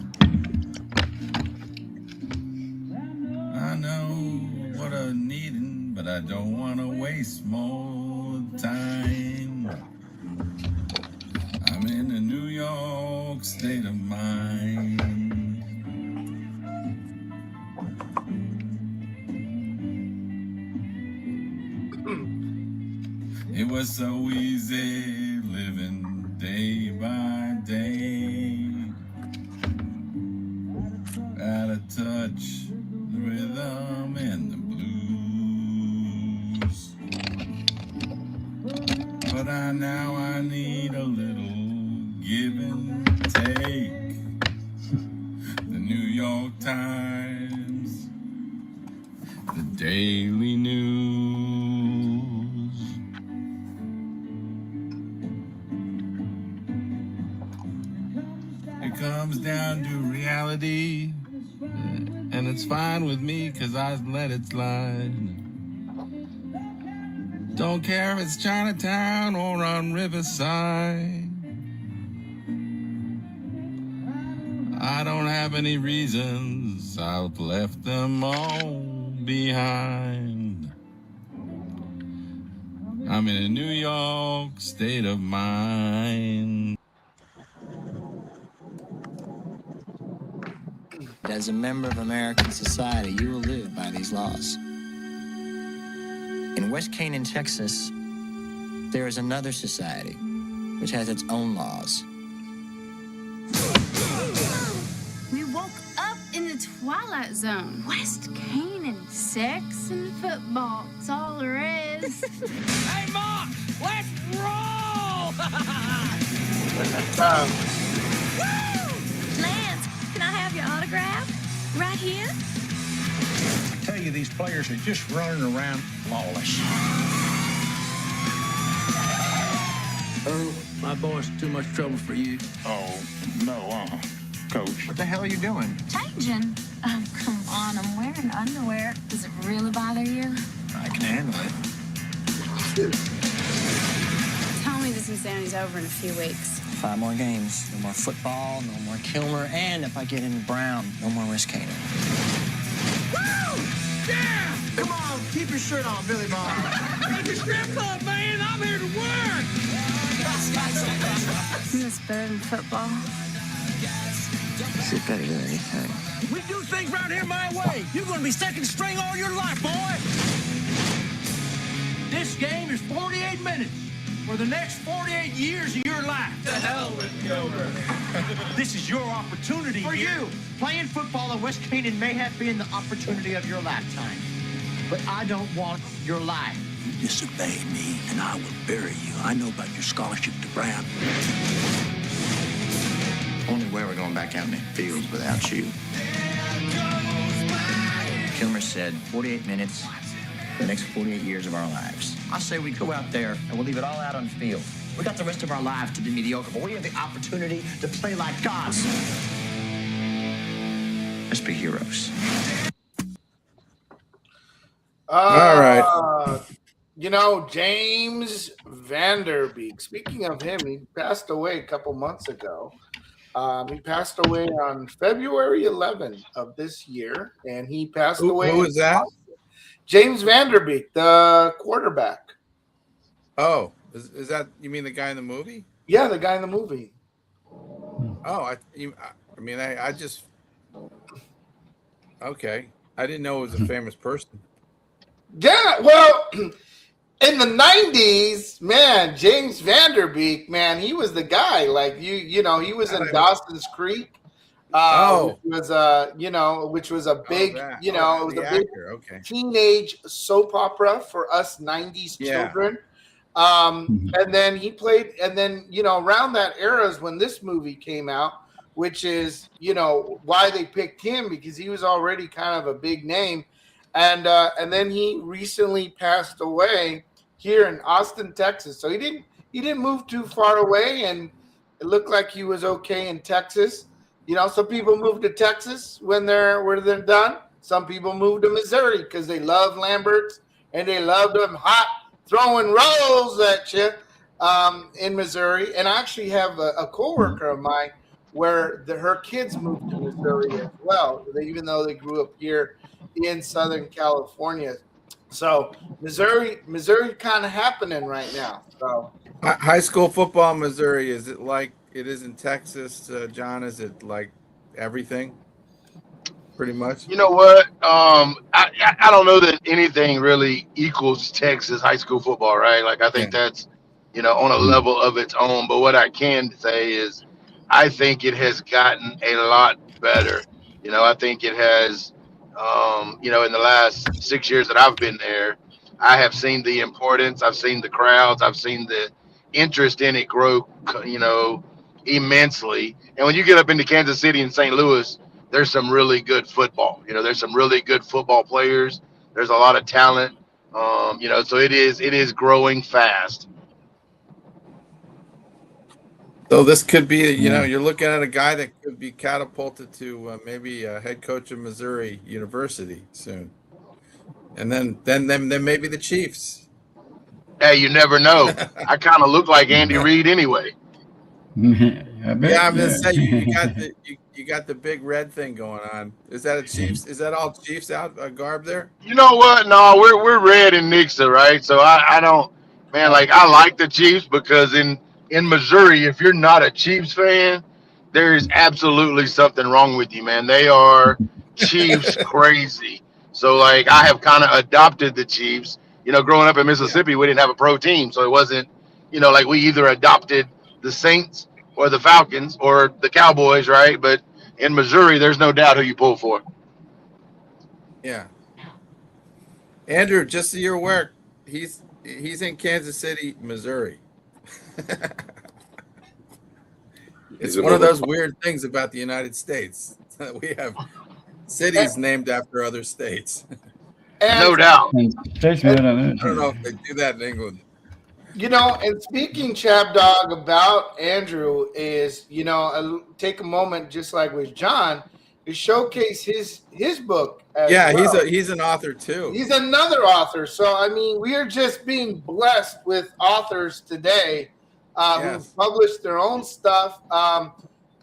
I know what I'm needing, but I don't want to waste more time. I'm in a New York state of mind. It was so easy living day by day. Out of touch, the rhythm and the blues. But now I need a little give and take. The New York Times, the Daily News. It comes down to reality, and it's fine with me because I let it slide. Don't care if it's Chinatown or on Riverside. I don't have any reasons, I've left them all behind. I'm in a New York state of mind. As a member of American society, you will live by these laws. In West Canaan, Texas, there is another society which has its own laws. We woke up in the Twilight Zone. West Canaan, sex and football. It's all there is. Hey, Mom, let's roll! Lance, can I have your autograph? Right here? I tell you, these players are just running around flawless. Earl, my boy's too much trouble for you. Oh, no, Coach. What the hell are you doing? Changing. Come on, I'm wearing underwear. Does it really bother you? I can handle it. Tell me this insanity's over in a few weeks. 5 more games. No more football, no more Kilmer, and if I get into Brown, no more West Canaan. Woo! Yeah! Come on, keep your shirt on, Billy Bob. Get your strap up, man. I'm here to work. Isn't this better than football? This is better than anything. We do things right here my way. You're going to be second string all your life, boy. This game is 48 minutes for the next 48 years of your life. The hell with Gilbert. This is your opportunity For here. you, playing football at West Canaan may have been the opportunity of your lifetime, but I don't want your life. You disobey me, and I will bury you. I know about your scholarship to Brown. Only way we're going back out in the fields without you. Kilmer said 48 minutes for the next 48 years of our lives. I say we go out there and we'll leave it all out on the field. We got the rest of our lives to be mediocre, but we have the opportunity to play like gods. Let's be heroes. All right. You know, James Vanderbeek. Speaking of him, he passed away a couple months ago. He passed away on February 11th of this year, and he passed away. Who was that? James Vanderbeek, the quarterback. Oh, is that, you mean the guy in the movie? Yeah, the guy in the movie. Oh, I just, okay. I didn't know it was a famous person. Yeah, well, in the 90s, man, James Vanderbeek, man, he was the guy. Like you know, he was in Dawson's Creek. Which was a big, it was a big actor. Okay. teenage soap opera for us 90s children. And then he played, and then, you know, around that era is when this movie came out, which is, you know, why they picked him, because he was already kind of a big name. And then he recently passed away here in Austin, Texas. So he didn't move too far away, and it looked like he was okay in Texas. You know, some people move to Texas when they're done. Some people move to Missouri because they love Lamberts and they love them hot throwing rolls at you in Missouri. And I actually have a coworker of mine where her kids moved to Missouri as well, even though they grew up here in Southern California. So Missouri kind of happening right now. So High school football in Missouri, is it like it is in Texas, John? Is it like everything? Pretty much. You know what? I don't know that anything really equals Texas high school football, right? Like I think that's, you know, on a level of its own. But what I can say is, I think it has gotten a lot better. You know, I think it has. You know, in the last 6 years that I've been there, I have seen the importance. I've seen the crowds. I've seen the interest in it grow. You know, immensely. And when you get up into Kansas City and St. Louis, there's some really good football. You know, there's some really good football players. There's a lot of talent. You know, so it is growing fast. So this could be, you know, you're looking at a guy that could be catapulted to maybe a head coach of Missouri University soon, and then maybe the Chiefs. Hey, you never know. I kind of look like Andy Reid anyway. I'm gonna say you got the big red thing going on. Is that a Chiefs? Is that all Chiefs out garb there? You know what? No, we're red in Nixa, right? So I don't, man. Like I like the Chiefs because in Missouri, if you're not a Chiefs fan, there is absolutely something wrong with you, man. They are Chiefs crazy. So like I have kind of adopted the Chiefs. You know, growing up in Mississippi, we didn't have a pro team, so it wasn't, you know, like we either adopted the Saints or the Falcons or the Cowboys, right? But in Missouri, there's no doubt who you pull for. Yeah. Andrew, just so you're aware, he's in Kansas City, Missouri. It's one of those weird things about the United States. We have cities named after other states. No doubt. I don't know if they do that in England. You know, and speaking, Chab Dog, about Andrew is, you know, take a moment, just like with John, to showcase his book. Yeah, well. he's an author too. He's another author. So I mean, we are just being blessed with authors today who published their own stuff.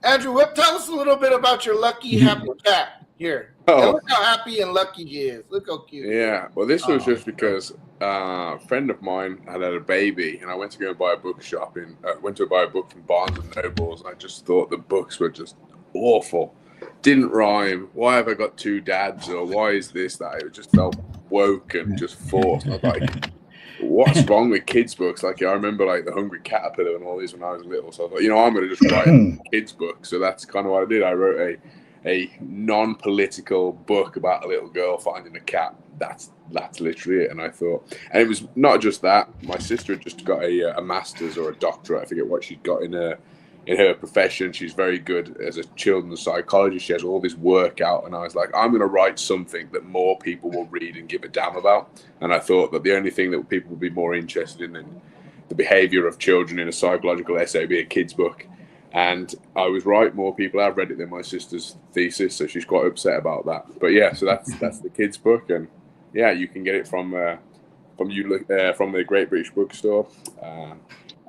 Andrew, tell us a little bit about your lucky happy cat here. Oh. Look how happy and lucky he is. Look how cute. Yeah, well, this was just because a friend of mine had a baby, and I went to go and buy a book went to buy a book from Barnes and Nobles, and I just thought the books were just awful. Didn't rhyme. Why have I got two dads? Or why is this that? It just felt woke and just forced. I was like, what's wrong with kids' books? Like, I remember like The Hungry Caterpillar and all these when I was little. So I thought, you know, I'm going to just write a kids' book. So that's kind of what I did. I wrote a non-political book about a little girl finding a cat. That's literally it. And I thought, and it was not just that. My sister had just got a master's or a doctorate. I forget what she'd got in her profession. She's very good as a children's psychologist. She has all this work out. And I was like, I'm going to write something that more people will read and give a damn about. And I thought that the only thing that people would be more interested in than the behavior of children in a psychological essay would be a kid's book. And I was right. More people have read it than my sister's thesis, so she's quite upset about that. But yeah, so that's the kids' book, and yeah, you can get it from the Great British Bookstore. I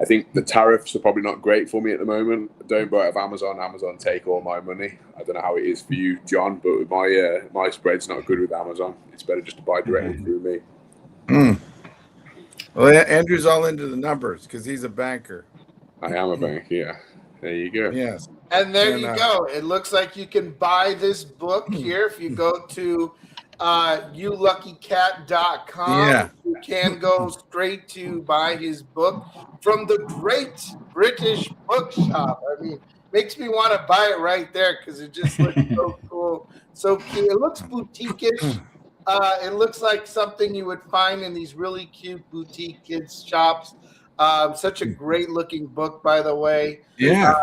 think the tariffs are probably not great for me at the moment. Don't buy it off Amazon. Amazon take all my money. I don't know how it is for you, John, but with my spread's not good with Amazon. It's better just to buy directly through me. Well, Andrew's all into the numbers because he's a banker. I am a banker, yeah. There you go. Yes. And there you go. It looks like you can buy this book here if you go to youluckycat.com. Yeah. You can go straight to buy his book from the Great British Bookshop. I mean, makes me want to buy it right there because it just looks so cool, so cute. It looks boutique-ish. It looks like something you would find in these really cute boutique kids shops. Such a great looking book, by the way. Yeah.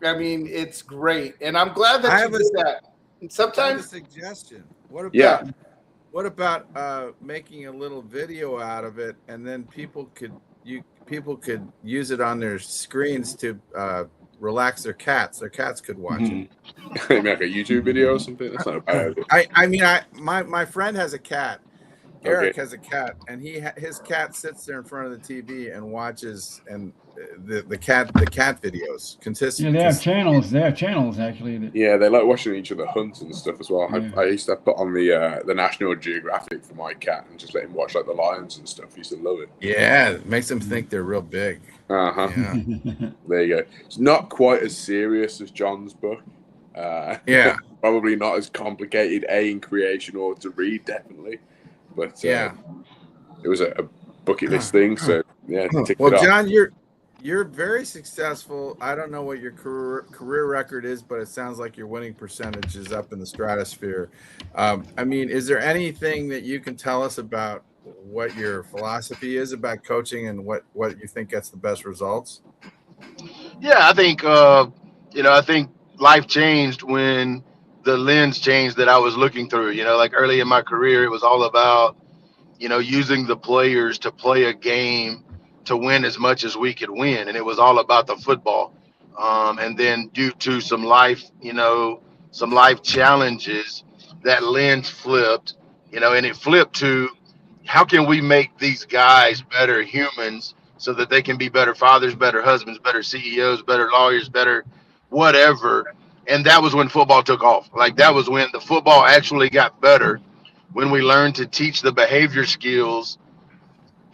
I mean, it's great, and I'm glad that I you have a- did that. And I have a sometimes, suggestion. What about Yeah. what about making a little video out of it, and then people could use it on their screens to relax their cats. Their cats could watch it. Maybe like a YouTube video or something. That's not a bad idea. I mean, my friend has a cat. Eric Okay. has a cat, and his cat sits there in front of the TV and watches the cat videos. Yeah, they have channels. They have channels actually. Yeah, they like watching each other hunt and stuff as well. Yeah. I used to put on the National Geographic for my cat and just let him watch like the lions and stuff. He used to love it. Yeah, it makes them think they're real big. Uh-huh. Yeah. There you go. It's not quite as serious as John's book. Yeah. Probably not as complicated in creation or to read, definitely. But Yeah. it was a bucket list thing. So yeah. tick Well, it off. John, you're very successful. I don't know what your career record is, but it sounds like your winning percentage is up in the stratosphere. I mean, is there anything that you can tell us about what your philosophy is about coaching and what you think gets the best results? Yeah, I think I think life changed when the lens changed that I was looking through. Like early in my career, it was all about using the players to play a game to win as much as we could win, and it was all about the football. And then due to some life challenges, that lens flipped. And it flipped to how can we make these guys better humans so that they can be better fathers, better husbands, better CEOs, better lawyers, better whatever. And that was when football took off. Like that was when the football actually got better, when we learned to teach the behavior skills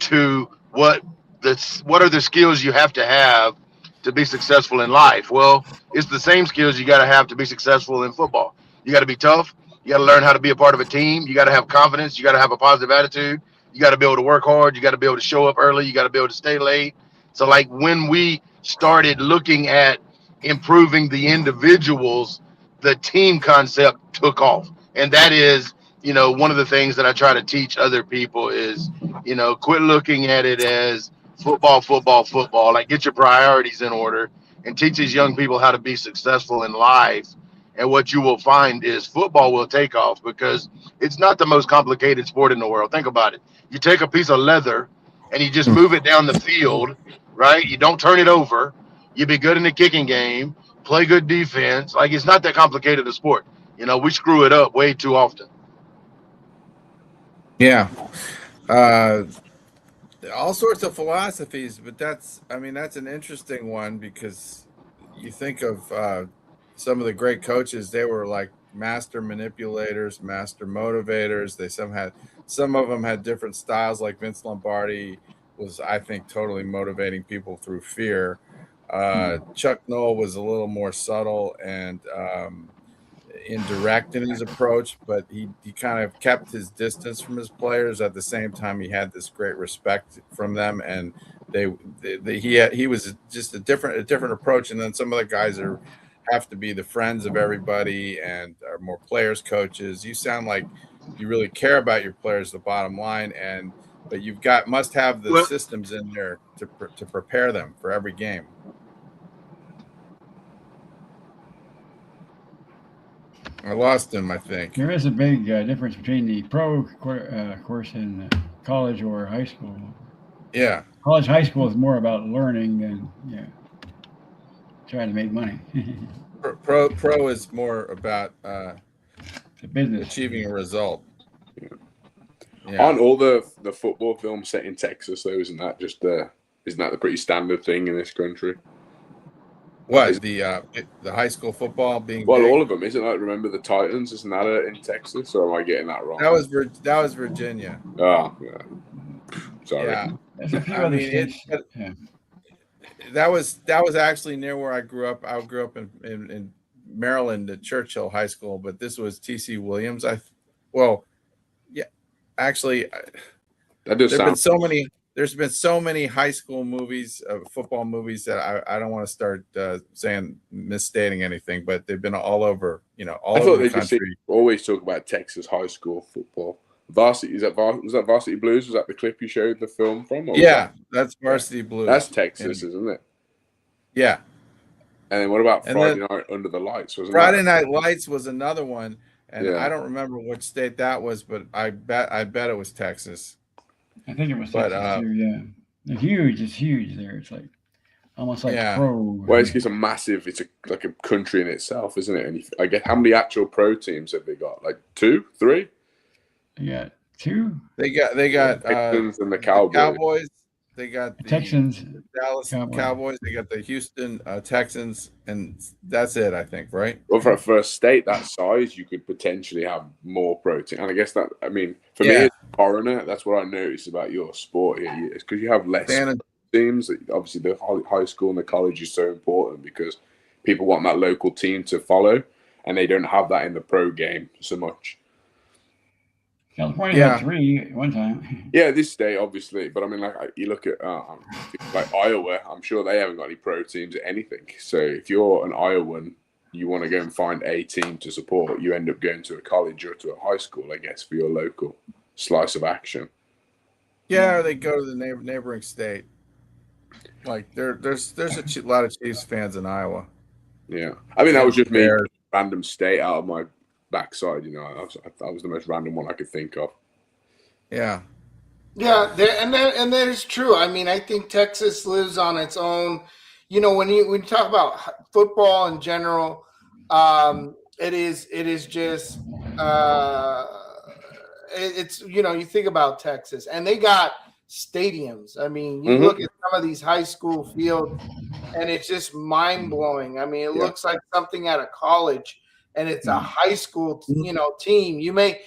to what are the skills you have to be successful in life. Well, it's the same skills you got to have to be successful in football. You got to be tough. You got to learn how to be a part of a team. You got to have confidence. You got to have a positive attitude. You got to be able to work hard. You got to be able to show up early. You got to be able to stay late. So like when we started looking at improving the individuals, the team concept took off. And that is, one of the things that I try to teach other people is, quit looking at it as football, football, football. Like get your priorities in order and teach these young people how to be successful in life. And what you will find is football will take off because it's not the most complicated sport in the world. Think about it. You take a piece of leather and you just move it down the field, right? You don't turn it over. You be good in the kicking game, play good defense. Like it's not that complicated a sport. We screw it up way too often. Yeah. All sorts of philosophies, but that's an interesting one because you think of some of the great coaches, they were like master manipulators, master motivators. Some of them had different styles, like Vince Lombardi was, I think, totally motivating people through fear. Chuck Noll was a little more subtle and indirect in his approach, but he kind of kept his distance from his players. At the same time, he had this great respect from them, and he was just a different approach. And then some of the guys have to be the friends of everybody and are more players coaches. You sound like you really care about your players, the bottom line, but must have the systems in there to prepare them for every game. I lost him, I think. There is a big difference between the pro course and college or high school. Yeah. College, high school is more about learning than trying to make money. Pro is more about the business, achieving a result. Yeah. Aren't all the football films set in Texas though? Isn't that the pretty standard thing in this country? What the high school football being big? All of them isn't that? Remember the Titans? Isn't that in Texas? Or am I getting that wrong? That was Virginia. Oh yeah. Sorry. Yeah. There's a few other states. That was actually near where I grew up. I grew up in Maryland at Churchill High School, but this was T.C. Williams. Actually, there's been so many high school movies, football movies that I don't want to start misstating anything, but they've been all over, all over the country. Always talk about Texas high school football. Varsity, was that Varsity Blues? Was that the clip you showed the film from? Or Yeah, that's Varsity Blues. That's Texas, isn't it? Yeah. And then what about And Friday then Night Under the Lights? Wasn't Friday that? Night Lights was another one, and Yeah. I don't remember which state that was, but I bet it was Texas. I think it was Texas too. Yeah, it's huge. It's huge there. It's like almost like pro. Well, it's a massive. It's like a country in itself, isn't it? And I guess how many actual pro teams have they got? Like 2, 3? Yeah, 2. They got Texans and the Cowboys. They got the Texans, Dallas Cowboys. They got the Houston Texans, and that's it, I think, right? Well, for a state that size, you could potentially have more pro teams. And I guess for me as a foreigner, that's what I noticed about your sport here. It's because you have less teams. Obviously, the high school and the college is so important because people want that local team to follow, and they don't have that in the pro game so much. California had 3 at one time. Yeah, this state obviously, but I mean, like you look at like Iowa. I'm sure they haven't got any pro teams or anything. So if you're an Iowan, you want to go and find a team to support. You end up going to a college or to a high school, I guess, for your local slice of action. Yeah, or they go to the neighboring state. Like there's a lot of Chiefs fans in Iowa. Yeah, I mean that was just me, random state out of my backside. That was the most random one I could think of. Yeah. Yeah, that is true. I mean, I think Texas lives on its own. When you talk about football in general, it is just it's you think about Texas and they got stadiums. I mean, you look at some of these high school fields, and it's just mind blowing. I mean, it looks like something at a college. And it's a high school, team. You may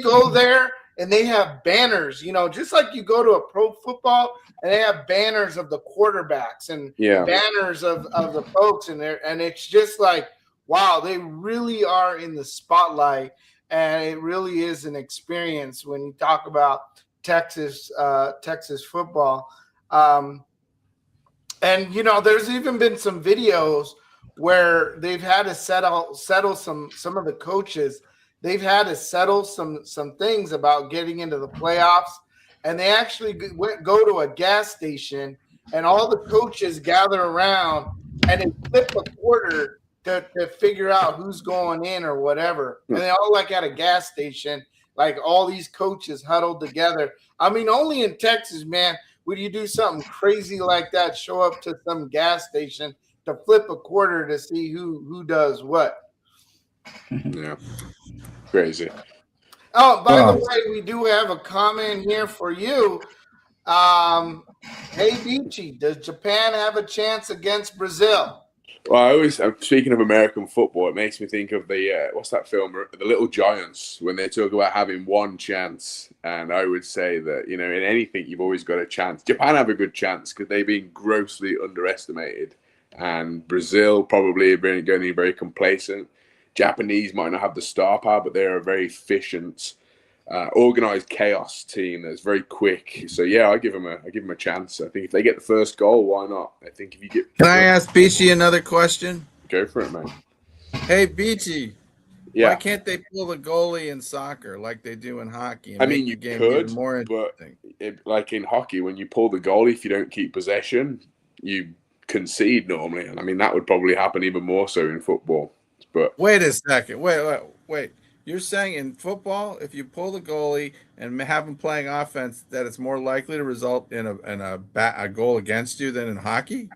go there and they have banners, just like you go to a pro football and they have banners of the quarterbacks and banners of the folks in there. And it's just like, wow, they really are in the spotlight. And it really is an experience when you talk about Texas football. And, there's even been some videos where they've had to settle some of the coaches. They've had to settle some things about getting into the playoffs, and they actually go to a gas station, and all the coaches gather around and they flip a quarter to figure out who's going in or whatever. And they all at a gas station, like all these coaches huddled together. I mean, only in Texas, man, would you do something crazy like that? Show up to some gas station to flip a quarter to see who does what. Yeah, crazy. Oh, by the way, we do have a comment here for you. Hey, Beachy, does Japan have a chance against Brazil? Well, speaking of American football, it makes me think of the what's that film, The Little Giants, when they talk about having one chance. And I would say that in anything you've always got a chance. Japan have a good chance because they've been grossly underestimated. And Brazil probably going to be very complacent. Japanese might not have the star power, but they're a very efficient, organized chaos team that's very quick. So yeah, I give them a chance. I think if they get the first goal, why not? I think if you get. Can I ask Beachy another question? Go for it, man. Hey, Beachy. Yeah. Why can't they pull the goalie in soccer like they do in hockey? I mean, you could, but like in hockey, when you pull the goalie, if you don't keep possession, you concede normally. And I mean, that would probably happen even more so in football. But wait a second. Wait. You're saying in football, if you pull the goalie and have him playing offense, that it's more likely to result in a goal against you than in hockey?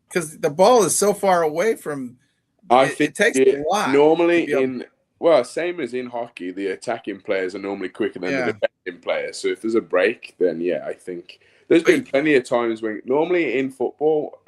Because the ball is so far away from. I think it takes a lot. Normally same as in hockey, the attacking players are normally quicker than the defending players. So if there's a break, then I think there's been plenty of times when normally in football,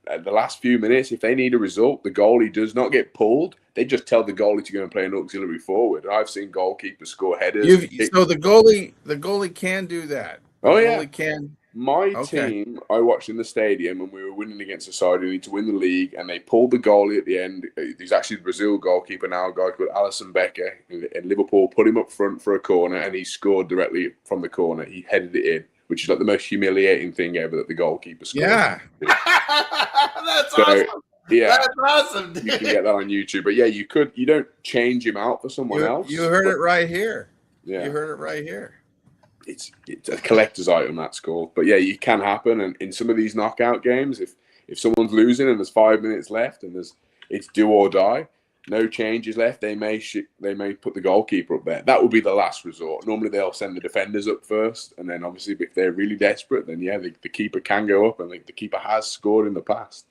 at the last few minutes, if they need a result, the goalie does not get pulled. They just tell the goalie to go and play an auxiliary forward. I've seen goalkeepers score headers. So the goalie can do that. Goalie can. My team, I watched in the stadium, and we were winning against a side who needed to win the league, and they pulled the goalie at the end. He's actually the Brazil goalkeeper now, a guy called Alisson Becker, and Liverpool put him up front for a corner, and he scored directly from the corner. He headed it in, which is like the most humiliating thing ever that the goalkeeper scored. Yeah. That's awesome. Yeah, that's awesome. Dude. You can get that on YouTube, but yeah, you don't change him out for someone else. You heard it right here. Yeah. You heard it right here. It's a collector's item, that's called. But yeah, it can happen. And in some of these knockout games, if someone's losing and there's 5 minutes left and it's do or die, no changes left, they may put the goalkeeper up there. That would be the last resort. Normally they'll send the defenders up first, and then obviously if they're really desperate, then yeah, the keeper can go up, and the keeper has scored in the past.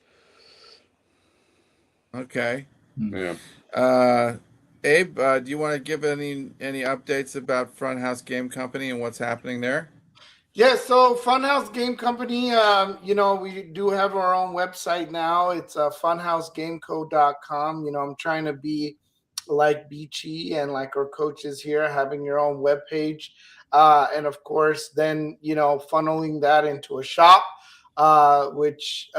Okay. Yeah. Abe, do you want to give any updates about Front House Game Company and what's happening there? Yeah, so Funhouse Game Company, we do have our own website now. It's funhousegameco.com. I'm trying to be like Beachy and like our coaches here, having your own webpage. And of course, then, funneling that into a shop, which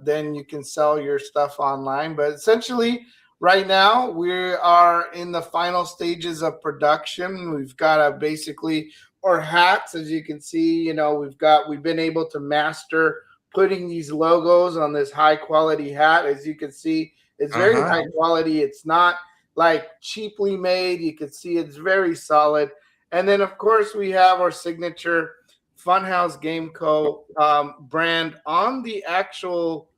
then you can sell your stuff online. But essentially, right now, we are in the final stages of production. We've got basically or hats, as you can see, we've been able to master putting these logos on this high quality hat. As you can see, it's very high quality. It's not like cheaply made. You can see it's very solid. And then of course we have our signature Funhouse Game Co. Brand on the actual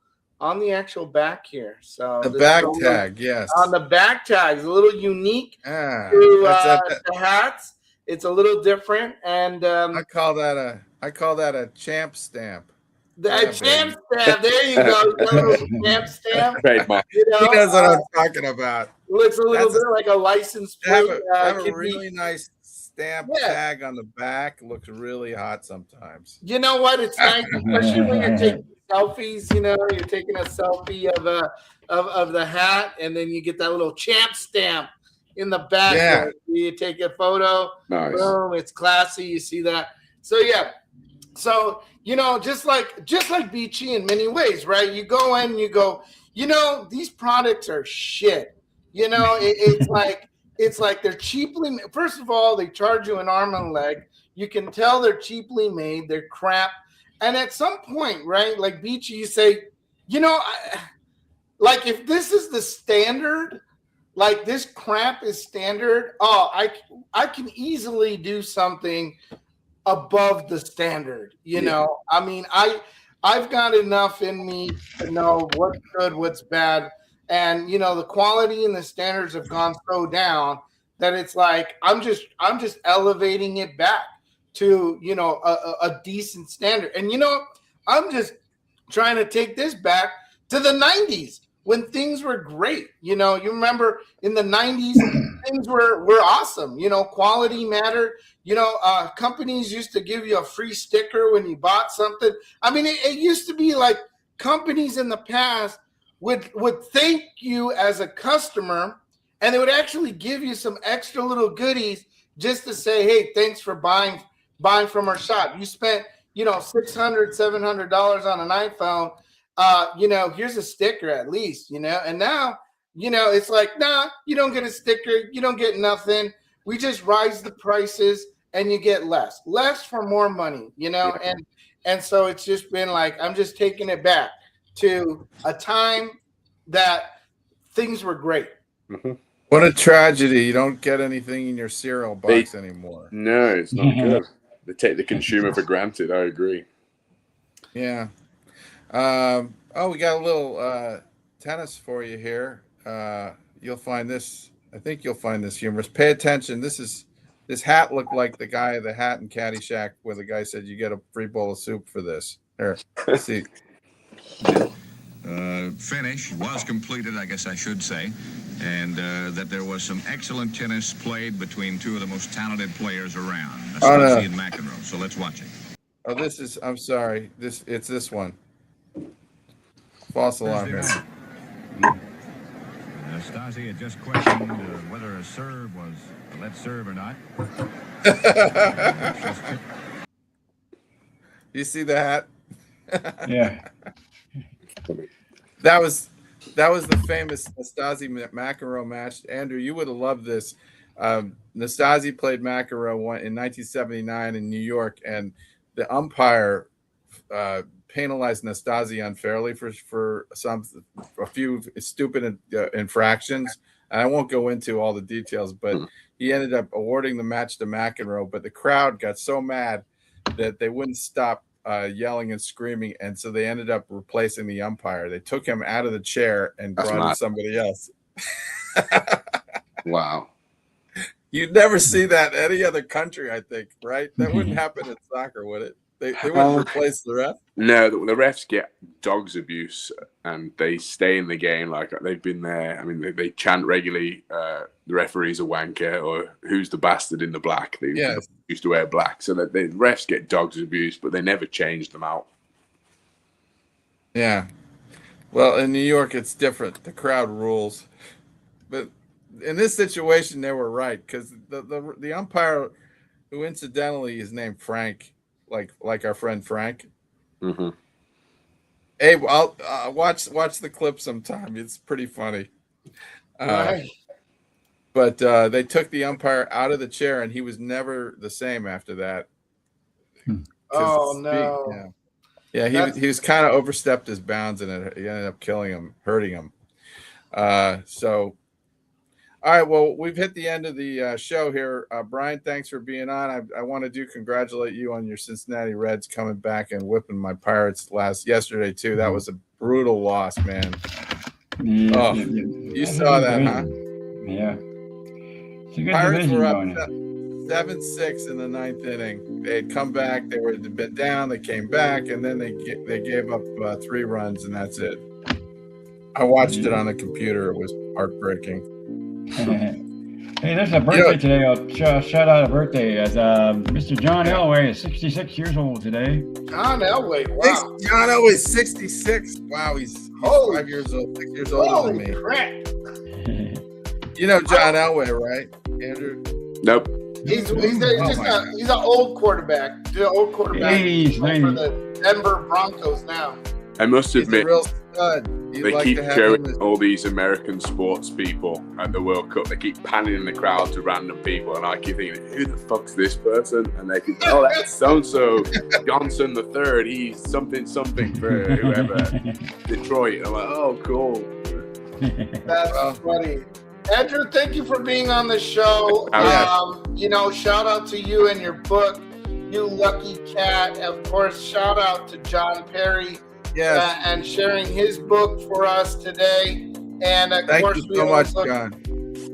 back here. So the back tag, yes. On the back tag is a little unique to the hats. It's a little different, and I call that a champ stamp. Champ stamp. There you go. You got a little champ stamp. He knows what I'm talking about. Looks a little bit like a license plate. Have a really nice stamp tag on the back. Looks really hot sometimes. You know what? It's nice, especially when you're taking selfies. You're taking a selfie of the hat, and then you get that little champ stamp in the back. Yeah. You take a photo. Nice. Boom, it's classy. You see that. So yeah. So, just like Beachy in many ways, right? You go in, you go, these products are shit. It's like they're cheaply. First of all, they charge you an arm and a leg. You can tell they're cheaply made. They're crap. And at some point, right, like Beachy, you say, like if this is the standard, like this crap is standard. Oh, I can easily do something above the standard. I mean, I've got enough in me to know what's good, what's bad, and the quality and the standards have gone so down that it's like I'm just elevating it back to a decent standard. And I'm just trying to take this back to the 90s when things were great. You remember in the 90s things were awesome. Quality mattered. Companies used to give you a free sticker when you bought something. I mean, it used to be like companies in the past would thank you as a customer, and they would actually give you some extra little goodies just to say, hey, thanks for buying from our shop. You spent $600, $700 on an iPhone. Here's a sticker at least, and now, it's like, nah, you don't get a sticker. You don't get nothing. We just rise the prices and you get less for more money, and so it's just been like, I'm just taking it back to a time that things were great. Mm-hmm. What a tragedy. You don't get anything in your cereal box anymore. No, it's not good. They take the consumer for granted. I agree. Yeah. We got a little tennis for you here. You'll find this. I think you'll find this humorous. Pay attention. This hat looked like the guy of the hat in Caddyshack, where the guy said you get a free bowl of soup for this. Here, let's see. Finish was completed, I guess I should say, and that there was some excellent tennis played between two of the most talented players around, Nastasi and McEnroe. So let's watch it. Oh, I'm sorry. It's this one. False alarm here. Nastasi had just questioned whether a serve was a let serve or not. You see the hat? Yeah. That was the famous Nastasi McEnroe match. Andrew, you would have loved this. Nastasi played McEnroe in 1979 in New York, and the umpire penalized Nastasi unfairly for a few stupid infractions. And I won't go into all the details, but he ended up awarding the match to McEnroe. But the crowd got so mad that they wouldn't stop yelling and screaming, and so they ended up replacing the umpire. They took him out of the chair and brought in somebody else. Wow. You'd never see that in any other country, I think, right? That wouldn't happen in soccer, would it? They wouldn't replace the ref? No, the refs get dogs abuse, and they stay in the game like they've been there. I mean, they chant regularly, the referee's a wanker, or who's the bastard in the black? They used to wear black. So that the refs get dogs abuse, but they never change them out. Yeah. Well, in New York, it's different. The crowd rules. But in this situation, they were right, because the umpire, who incidentally is named Frank, like our friend Frank. Mm-hmm. Hey, I'll watch the clip sometime. It's pretty funny. Right. But they took the umpire out of the chair, and he was never the same after that. Oh no! Yeah, he was kind of overstepped his bounds, and he ended up hurting him. So, all right. Well, we've hit the end of the show here. Brian, thanks for being on. I want to congratulate you on your Cincinnati Reds coming back and whipping my Pirates yesterday too. That was a brutal loss, man. Yeah, you saw that, huh? Yeah. Pirates were up 7-6 in the ninth inning. They had come back. They were a bit down. They came back, and then they gave up 3 runs, and that's it. I watched it on the computer. It was heartbreaking. Hey, there's a birthday today. I'll shout out a birthday as Mr. John Elway is 66 years old today. John Elway, wow. John Elway's 66. Wow, he's 5 years old, 6 years older than me. Crap. You know John Elway, right, Andrew? Nope. He's an old quarterback. He's an old quarterback for the Denver Broncos now. I must admit, he's a real stud. They keep showing all these American sports people at the World Cup. They keep panning in the crowd to random people, and I keep thinking, who the fuck's this person? And they keep, oh, that's so-and-so, Johnson the third. He's something for whoever, Detroit. And I'm like, oh, cool. That's funny. Andrew, thank you for being on the show. Shout out to you and your book, You Lucky Cat. Of course, shout out to John Perry. Yes. And sharing his book for us today. And of Thank course, you so much, John.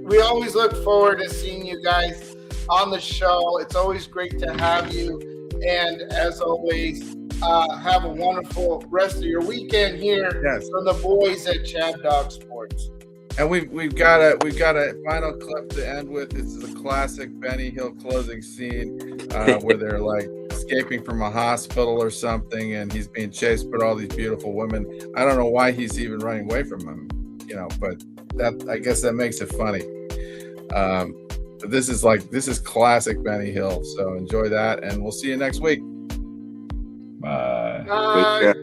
We always look forward to seeing you guys on the show. It's always great to have you. And as always, have a wonderful rest of your weekend here from the boys at Chad Dog Sports. And we've got a final clip to end with. This is a classic Benny Hill closing scene where they're like escaping from a hospital or something, and he's being chased by all these beautiful women. I don't know why he's even running away from them, but I guess that makes it funny. But this is classic Benny Hill. So enjoy that, and we'll see you next week. Bye. Bye.